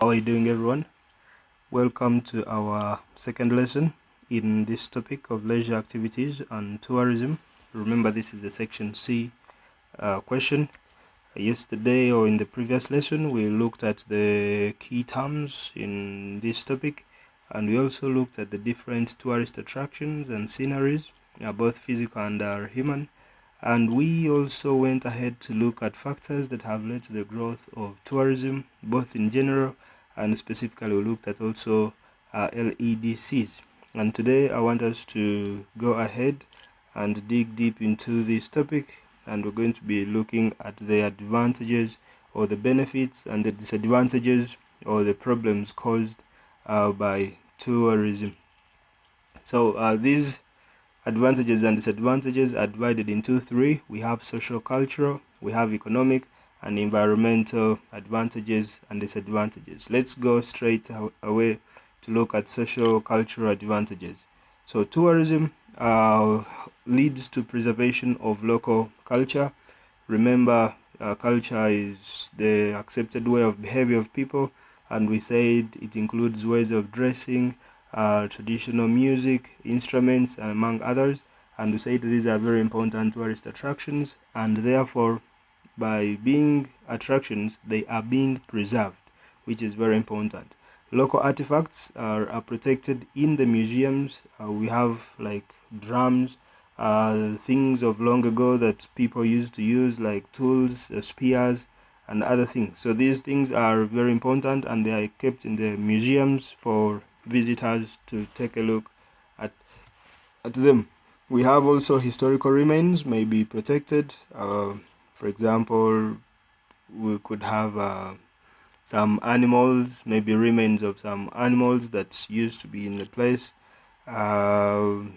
How are you doing, everyone? Welcome to our second lesson in this topic of leisure activities and tourism. Remember, this is the section C question. Yesterday or in the previous lesson, we looked at the key terms in this topic, and we also looked at the different tourist attractions and sceneries, both physical and human. And we also went ahead to look at factors that have led to the growth of tourism, both in general and specifically we looked at also LEDCs. And today I want us to go ahead and dig deep into this topic, and we're going to be looking at the advantages or the benefits and the disadvantages or the problems caused by tourism. So these advantages and disadvantages are divided into three. We have socio-cultural, we have economic, and environmental advantages and disadvantages. Let's go straight away to look at socio-cultural advantages. So tourism leads to preservation of local culture. Remember, culture is the accepted way of behavior of people, and we said it includes ways of dressing, traditional music, instruments, and among others. And we said these are very important tourist attractions, and therefore, by being attractions, they are being preserved, which is very important. Local artifacts are protected in the museums. We have like drums, things of long ago that people used to use, like tools, spears, and other things. So these things are very important, and they are kept in the museums for visitors to take a look at them. We have also historical remains may be protected. For example, we could have some animals, maybe remains of some animals that used to be in the place. The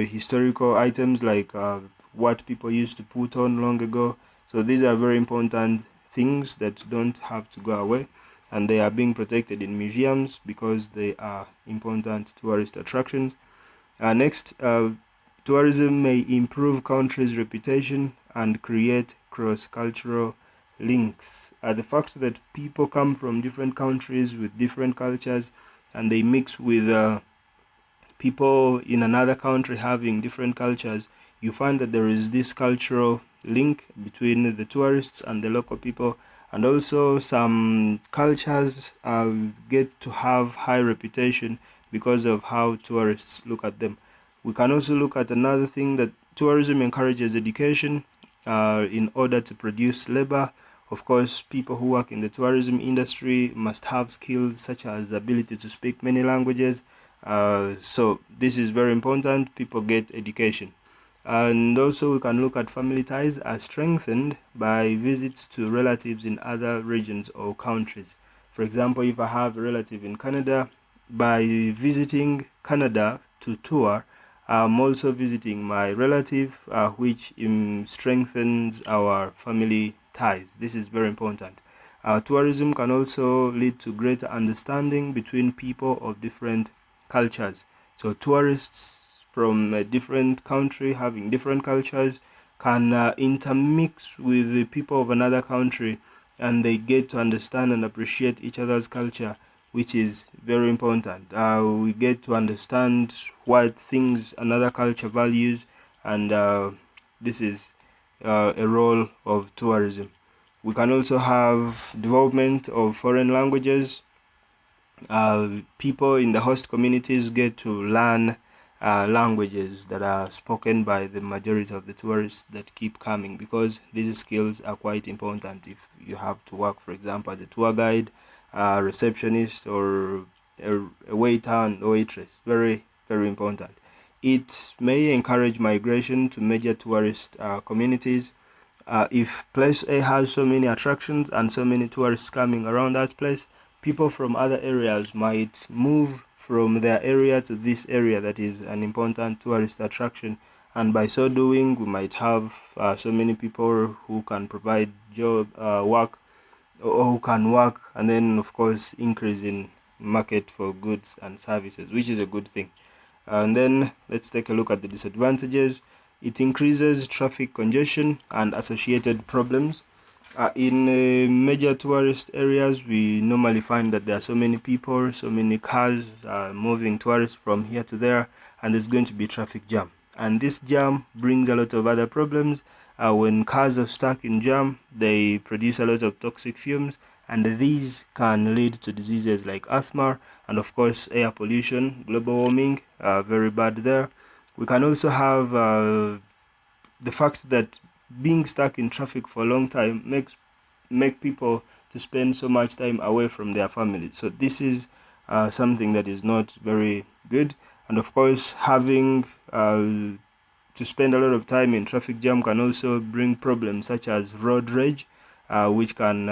historical items like what people used to put on long ago. So these are very important things that don't have to go away, and they are being protected in museums because they are important tourist attractions. Next, tourism may improve countries' reputation and create cross-cultural links. The fact that people come from different countries with different cultures and they mix with people in another country having different cultures, you find that there is this cultural link between the tourists and the local people. And also some cultures get to have high reputation because of how tourists look at them. We can also look at another thing, that tourism encourages education in order to produce labor. Of course, people who work in the tourism industry must have skills such as ability to speak many languages. So this is very important. People get education. And also we can look at family ties are strengthened by visits to relatives in other regions or countries. For example, if I have a relative in Canada, by visiting Canada to tour, I'm also visiting my relative, which strengthens our family ties. This is very important. Tourism can also lead to greater understanding between people of different cultures. So tourists from a different country having different cultures can intermix with the people of another country, and they get to understand and appreciate each other's culture, which is very important. We get to understand what things another culture values, and this is a role of tourism. We can also have development of foreign languages. People in the host communities get to learn languages that are spoken by the majority of the tourists that keep coming, because these skills are quite important if you have to work, for example, as a tour guide, receptionist, or a waiter and waitress. Very, very important. It may encourage migration to major tourist communities. If place A has so many attractions and so many tourists coming around that place, people from other areas might move from their area to this area that is an important tourist attraction, and by so doing we might have so many people who can provide job work, or who can work, and then of course increase in market for goods and services, which is a good thing. And then let's take a look at the disadvantages. It increases traffic congestion and associated problems. In major tourist areas, we normally find that there are so many people, so many cars moving tourists from here to there, and there's going to be traffic jam. And this jam brings a lot of other problems. When cars are stuck in jam, they produce a lot of toxic fumes, and these can lead to diseases like asthma and, of course, air pollution, global warming, very bad there. We can also have the fact that being stuck in traffic for a long time make people to spend so much time away from their families. So this is something that is not very good. And of course, having to spend a lot of time in traffic jam can also bring problems such as road rage, which can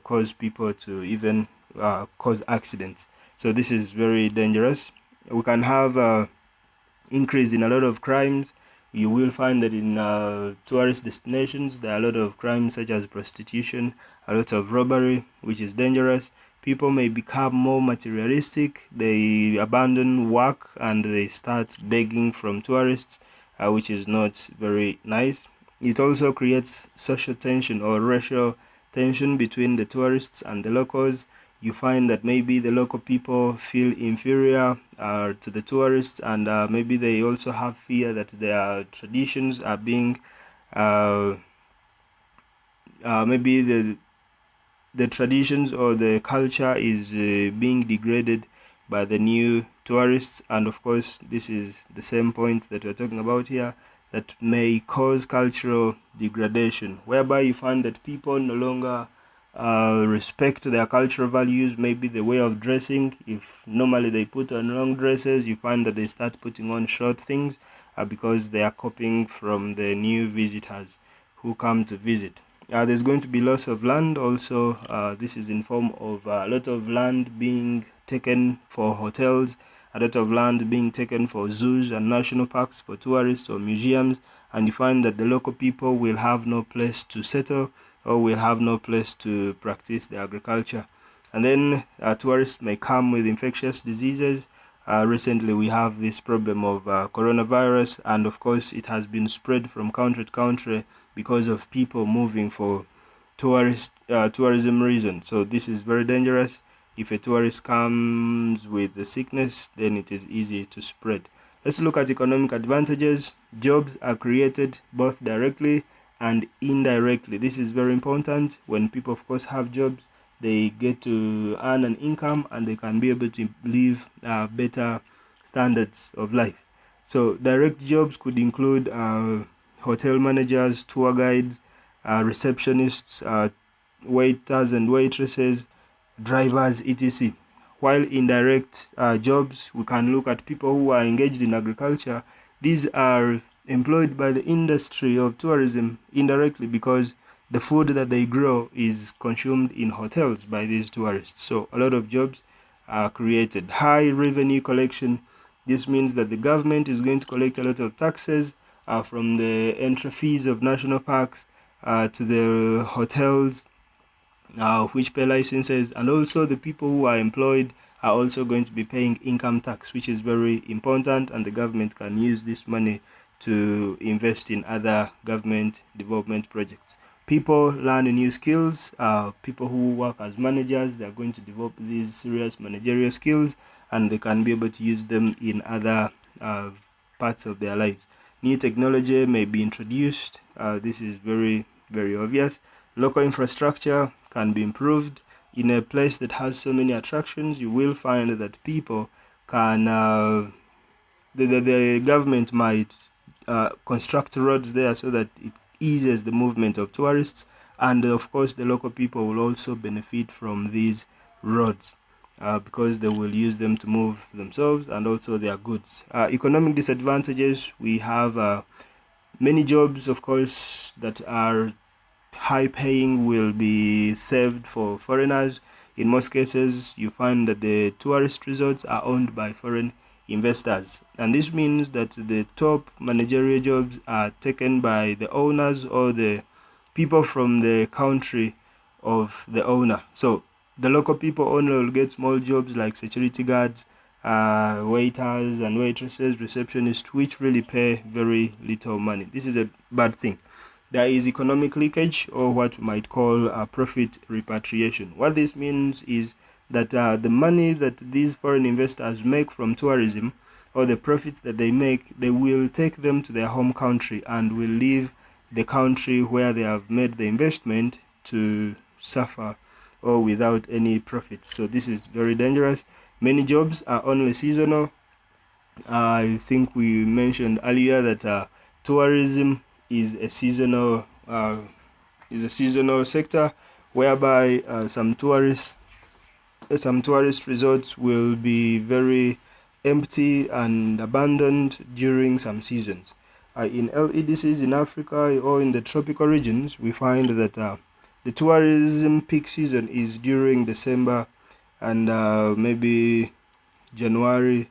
cause people to even cause accidents. So this is very dangerous. We can have increase in a lot of crimes. You will find that in tourist destinations, there are a lot of crimes such as prostitution, a lot of robbery, which is dangerous. People may become more materialistic. They abandon work and they start begging from tourists, which is not very nice. It also creates social tension or racial tension between the tourists and the locals. You find that maybe the local people feel inferior to the tourists, and maybe they also have fear that their traditions are being maybe the traditions or the culture is being degraded by the new tourists. And of course, this is the same point that we're talking about here, that may cause cultural degradation, whereby you find that people no longer respect their cultural values, maybe the way of dressing. If normally they put on long dresses, you find that they start putting on short things because they are copying from the new visitors who come to visit. There's going to be loss of land also. This is in form of a lot of land being taken for hotels, a lot of land being taken for zoos and national parks for tourists or museums, and you find that the local people will have no place to settle or will have no place to practice their agriculture. And then tourists may come with infectious diseases. Recently, we have this problem of coronavirus, and of course, it has been spread from country to country because of people moving for tourism reasons. So this is very dangerous. If a tourist comes with the sickness, then it is easy to spread. Let's look at economic advantages. Jobs are created both directly and indirectly. This is very important. When people, of course, have jobs, they get to earn an income and they can be able to live better standards of life. So direct jobs could include hotel managers, tour guides, receptionists, waiters and waitresses, drivers, etc. While indirect jobs, we can look at people who are engaged in agriculture. These are employed by the industry of tourism indirectly because the food that they grow is consumed in hotels by these tourists. So a lot of jobs are created. High revenue collection. This means that the government is going to collect a lot of taxes from the entry fees of national parks to the hotels, which pay licenses, and also the people who are employed are also going to be paying income tax, which is very important, and the government can use this money to invest in other government development projects. People learn new skills. People who work as managers, they are going to develop these serious managerial skills, and they can be able to use them in other parts of their lives. New technology may be introduced. This is very, very obvious. Local infrastructure can be improved. In a place that has so many attractions, you will find that people can, the government might construct roads there so that it eases the movement of tourists, and of course the local people will also benefit from these roads because they will use them to move themselves and also their goods. Economic disadvantages, we have many jobs, of course, that are high paying will be saved for foreigners. In most cases, you find that the tourist resorts are owned by foreign investors, and this means that the top managerial jobs are taken by the owners or the people from the country of the owner. So the local people only will get small jobs like security guards, waiters and waitresses, receptionists, which really pay very little money. This is a bad thing. there is economic leakage, or what we might call profit repatriation. What this means is that the money that these foreign investors make from tourism, or the profits that they make, they will take them to their home country and will leave the country where they have made the investment to suffer or without any profits. So this is very dangerous. Many jobs are only seasonal. I think we mentioned earlier that tourism is a seasonal sector, whereby some tourist resorts will be very empty and abandoned during some seasons. In LEDCs in Africa or in the tropical regions, we find that the tourism peak season is during December and maybe January,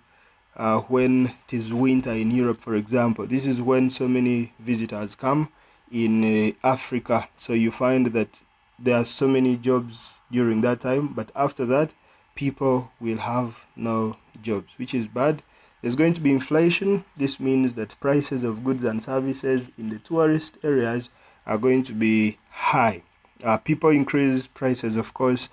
when it is winter in Europe, for example. This is when so many visitors come in Africa. So you find that there are so many jobs during that time, but after that, people will have no jobs, which is bad. There's going to be inflation. This means that prices of goods and services in the tourist areas are going to be high. People increase prices, of course,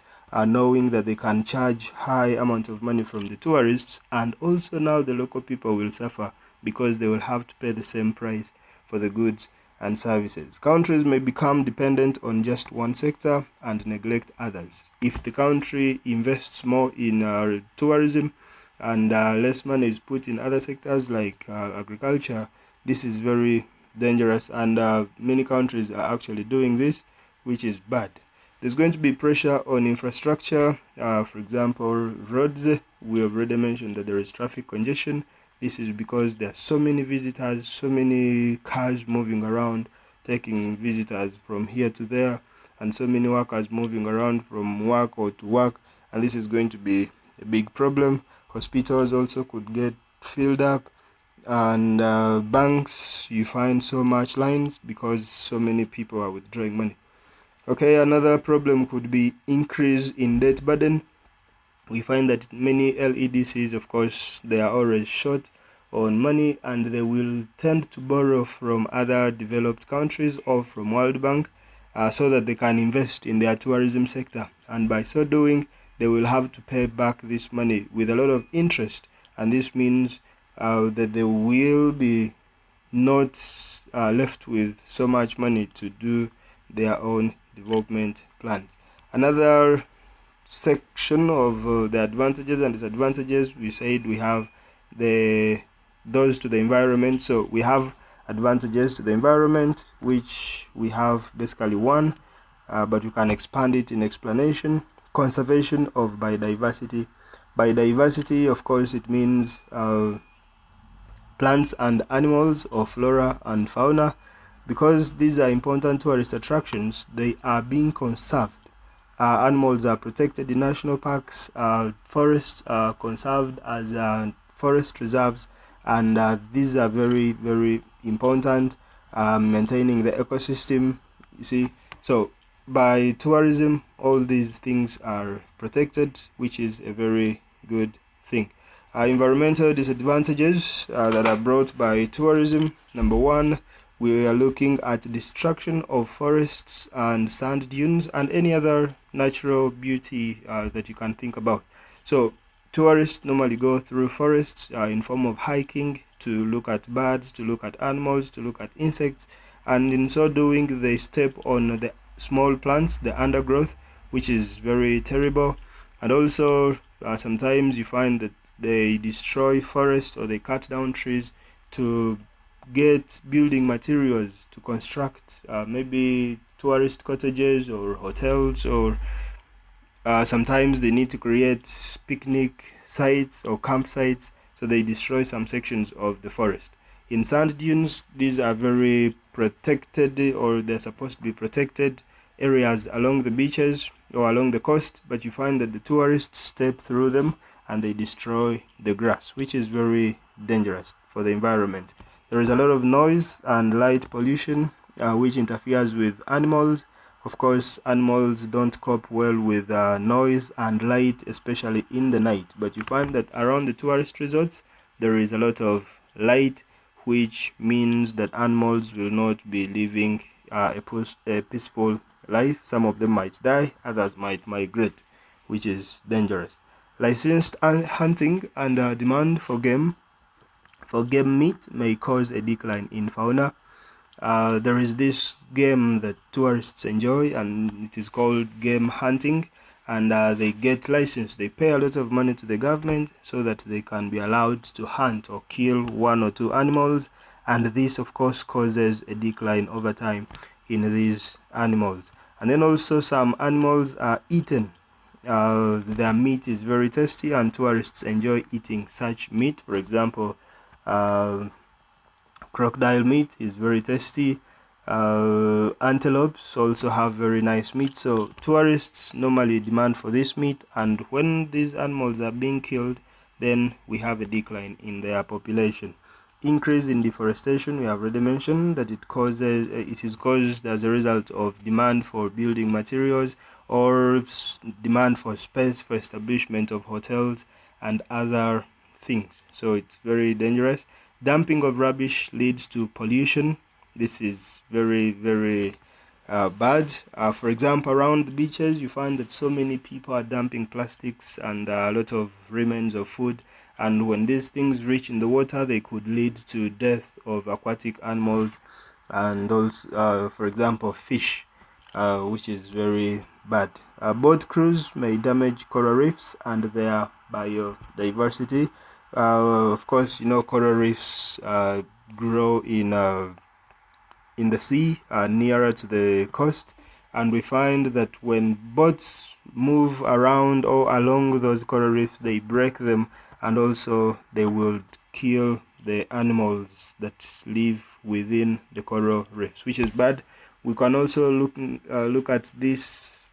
knowing that they can charge high amount of money from the tourists, and also now the local people will suffer because they will have to pay the same price for the goods and services. Countries may become dependent on just one sector and neglect others. If the country invests more in tourism and less money is put in other sectors like agriculture, this is very dangerous, and many countries are actually doing this, which is bad. There's going to be pressure on infrastructure, for example, roads. We have already mentioned that there is traffic congestion. This is because there are so many visitors, so many cars moving around, taking visitors from here to there, and so many workers moving around from work or to work, and this is going to be a big problem. Hospitals also could get filled up, and banks, you find so much lines because so many people are withdrawing money. Okay, another problem could be increase in debt burden. We find that many LEDCs, of course, they are always short on money, and they will tend to borrow from other developed countries or from World Bank so that they can invest in their tourism sector. And by so doing, they will have to pay back this money with a lot of interest. And this means that they will be not left with so much money to do their own development plans. Another section of the advantages and disadvantages, we said we have those to the environment. So we have advantages to the environment, which we have basically one, but you can expand it in explanation. Conservation of biodiversity. Biodiversity, of course, it means plants and animals, or flora and fauna. Because these are important tourist attractions, they are being conserved. Animals are protected in national parks, forests are conserved as forest reserves, and these are very, very important, maintaining the ecosystem, you see. So by tourism, all these things are protected, which is a very good thing. Environmental disadvantages that are brought by tourism. Number one, we are looking at destruction of forests and sand dunes and any other natural beauty that you can think about. So tourists normally go through forests in form of hiking to look at birds, to look at animals, to look at insects, and in so doing they step on the small plants, the undergrowth, which is very terrible. And also sometimes you find that they destroy forests or they cut down trees to get building materials to construct maybe tourist cottages or hotels, or sometimes they need to create picnic sites or campsites, so they destroy some sections of the forest. In sand dunes, these are very protected, or they're supposed to be protected areas along the beaches or along the coast, but you find that the tourists step through them and they destroy the grass, which is very dangerous for the environment. There is a lot of noise and light pollution, which interferes with animals. Of course, animals don't cope well with noise and light, especially in the night. But you find that around the tourist resorts, there is a lot of light, which means that animals will not be living a peaceful life. Some of them might die, others might migrate, which is dangerous. Licensed hunting and demand for game meat may cause a decline in fauna. There is this game that tourists enjoy, and it is called game hunting, and they get licensed. They pay a lot of money to the government so that they can be allowed to hunt or kill one or two animals, and this of course causes a decline over time in these animals. And then also some animals are eaten. Their meat is very tasty and tourists enjoy eating such meat. For example, crocodile meat is very tasty. Antelopes also have very nice meat, so tourists normally demand for this meat, and when these animals are being killed, then we have a decline in their population. Increase in deforestation, we have already mentioned that it is caused as a result of demand for building materials or demand for space for establishment of hotels and other things, so it's very dangerous. Dumping of rubbish leads to pollution. This is very, very bad. For example, around the beaches, you find that so many people are dumping plastics and a lot of remains of food. And when these things reach in the water, they could lead to death of aquatic animals and also, for example, fish, which is very bad. Boat crews may damage coral reefs and their biodiversity. Of course, you know, coral reefs grow in the sea, nearer to the coast, and we find that when boats move around or along those coral reefs, they break them, and also they will kill the animals that live within the coral reefs, which is bad. We can also look at this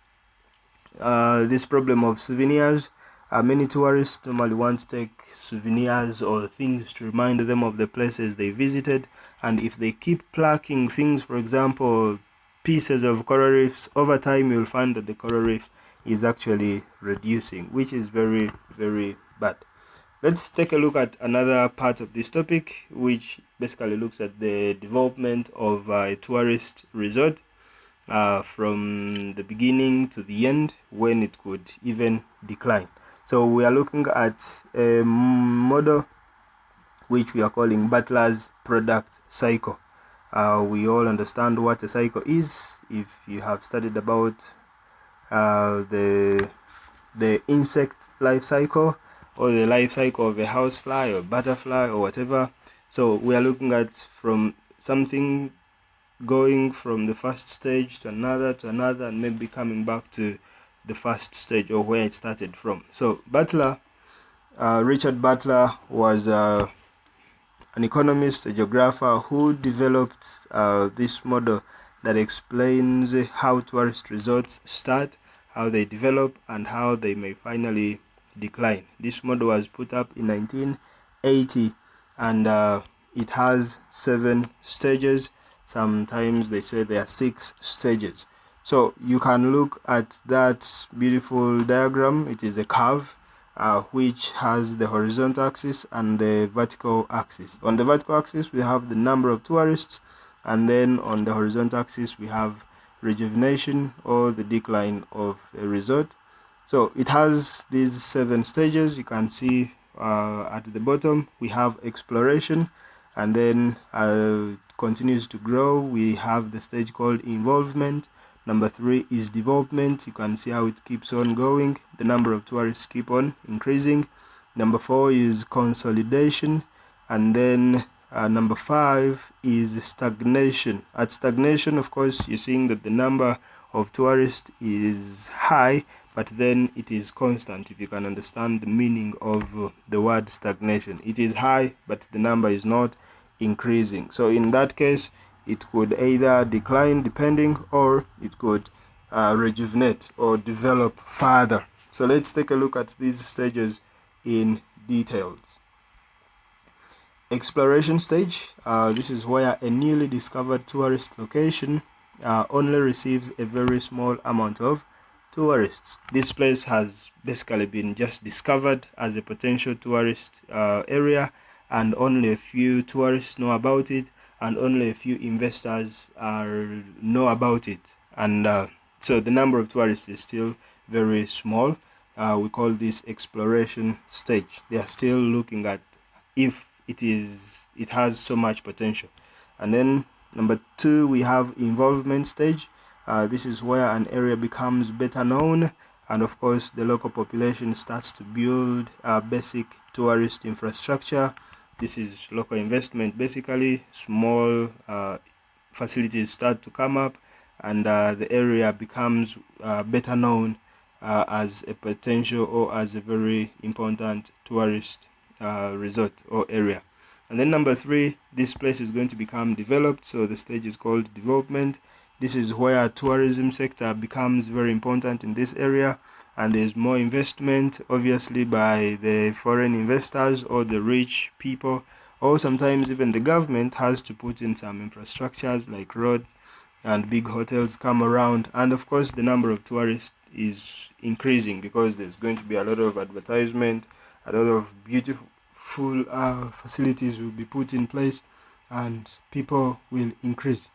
problem of souvenirs. Many tourists normally want to take souvenirs or things to remind them of the places they visited, and if they keep plucking things, for example, pieces of coral reefs, over time you'll find that the coral reef is actually reducing, which is very, very bad. Let's take a look at another part of this topic, which basically looks at the development of a tourist resort from the beginning to the end, when it could even decline. So we are looking at a model which we are calling Butlers Product Cycle. We all understand what a cycle is if you have studied about the insect life cycle, or the life cycle of a housefly or butterfly or whatever. So we are looking at from something going from the first stage to another, and maybe coming back to the first stage or where it started from. So Butler, Richard Butler, was an economist, a geographer, who developed this model that explains how tourist resorts start, how they develop, and how they may finally decline. This model was put up in 1980, and it has 7 stages. Sometimes they say there are 6 stages. So you can look at that beautiful diagram. It is a curve which has the horizontal axis and the vertical axis. On the vertical axis we have the number of tourists, and then on the horizontal axis we have rejuvenation or the decline of a resort. So it has these 7 stages. You can see at the bottom we have exploration, and then continues to grow. We have the stage called involvement. Number 3 is development. You can see how it keeps on going. The number of tourists keep on increasing. Number 4 is consolidation, and then number 5 is stagnation. At stagnation, of course, you're seeing that the number of tourists is high, but then it is constant. If you can understand the meaning of the word stagnation, it is high, but the number is not increasing. So in that case, it could either decline depending, or it could rejuvenate or develop further. So let's take a look at these stages in details. Exploration stage. This is where a newly discovered tourist location only receives a very small amount of tourists. This place has basically been just discovered as a potential tourist area, and only a few tourists know about it, and only a few investors know about it. And so the number of tourists is still very small. We call this exploration stage. They are still looking at if it has so much potential. And then number 2, we have involvement stage. This is where an area becomes better known, and of course the local population starts to build basic tourist infrastructure. This is local investment. Basically, small facilities start to come up, and the area becomes better known as a potential or as a very important tourist resort or area. And then number 3, this place is going to become developed, so the stage is called development. This is where tourism sector becomes very important in this area, and there's more investment, obviously, by the foreign investors or the rich people, or sometimes even the government has to put in some infrastructures like roads, and big hotels come around. And of course the number of tourists is increasing because there's going to be a lot of advertisement, a lot of beautiful facilities will be put in place, and people will increase.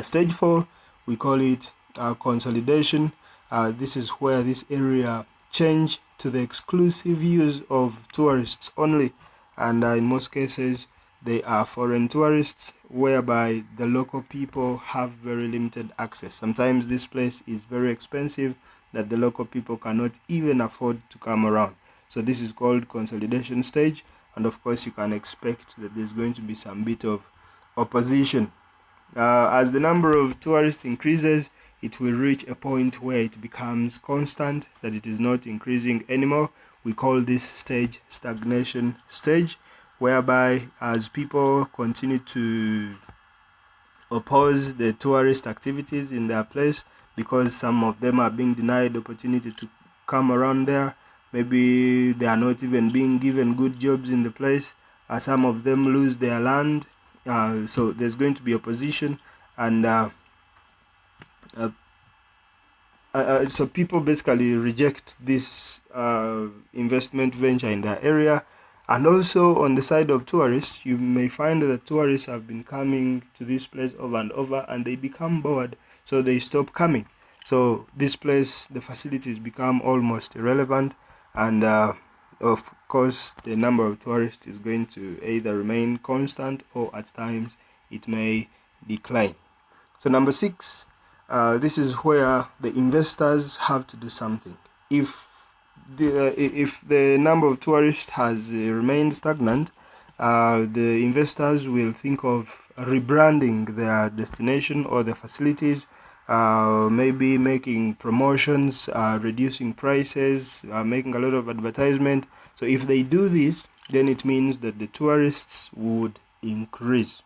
Stage 4, we call it consolidation. This is where this area change to the exclusive use of tourists only, and in most cases they are foreign tourists, whereby the local people have very limited access. Sometimes this place is very expensive that the local people cannot even afford to come around. So this is called consolidation stage, and of course you can expect that there's going to be some bit of opposition. As the number of tourists increases, it will reach a point where it becomes constant, that it is not increasing anymore. We call this stage stagnation stage, whereby as people continue to oppose the tourist activities in their place, because some of them are being denied opportunity to come around there, maybe they are not even being given good jobs in the place, some of them lose their land, so there's going to be opposition, and so people basically reject this investment venture in their area. And also on the side of tourists, you may find that tourists have been coming to this place over and over, and they become bored, so they stop coming. So this place, the facilities become almost irrelevant, and of course the number of tourists is going to either remain constant, or at times it may decline. So number 6, this is where the investors have to do something. If the number of tourists has remained stagnant, the investors will think of rebranding their destination or the facilities, maybe making promotions, reducing prices, making a lot of advertisement. So if they do this, then it means that the tourists would increase.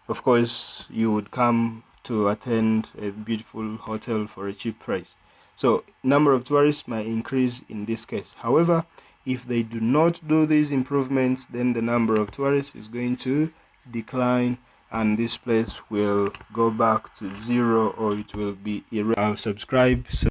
Of course, you would come to attend a beautiful hotel for a cheap price. So number of tourists might increase in this case. However, if they do not do these improvements, then the number of tourists is going to decline, and this place will go back to zero, or it will be irrelevant. Subscribe.